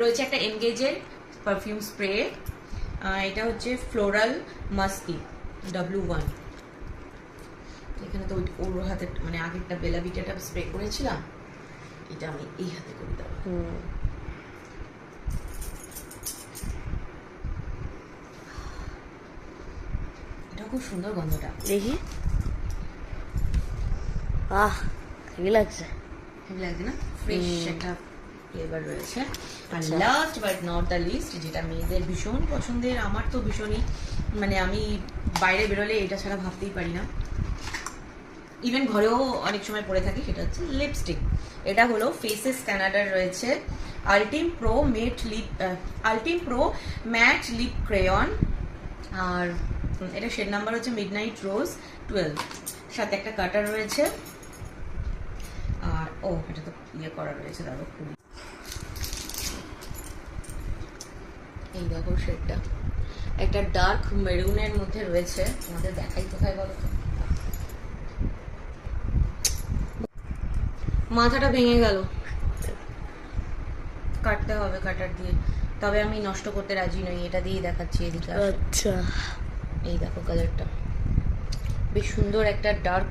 রয়েছে একটা এনগেজের perfume spray, এটা হচ্ছে ফ্লোরাল মাস্কি W1। এখানে তো ওর হাতে মানে আগেরটা বেলা বিটাটা স্প্রে করেছিলাম, এটা আমি এই হাতে করে দেবো। এটা খুব সুন্দর গন্ধটা, দেখি। হেভি লাগছে, হেভি লাগছে না? ফ্রেশ একটা ফ্লেভার রয়েছে। আর last but not the least, যেটা মেয়েদের ভীষণ পছন্দের, আমার তো ভীষণই, মানে আমি বাইরে বেরোলে এটা ছাড়া ভাবতেই পারি না, ইভেন ঘরেও অনেক সময় পরে থাকি, সেটা হচ্ছে লিপস্টিক। এটা হলো ফেসেস কানাডার রয়েছে আলটিম প্রো ম্যাট লিপ ক্রেয়ন, আর এটা শেড নাম্বার হচ্ছে মিডনাইট রোজ 12, সাথে একটা কাটার রয়েছে। আর এটা তো ইয়ে করা রয়েছে, দেখো খুবই, এই দেখো শেডটা একটা ডার্ক মেরুনের মধ্যে রয়েছে। তোমাদের দেখাই কোথায় বলো তো, মাথাটা ভেঙে গেল, কাটতে হবে কাটার দিয়ে, তবে আমি নষ্ট করতে রাজি নই, এটা দিয়েই দেখাচ্ছি। এদিকে আচ্ছা, এই দেখো কালারটা বেশ সুন্দর, একটা ডার্ক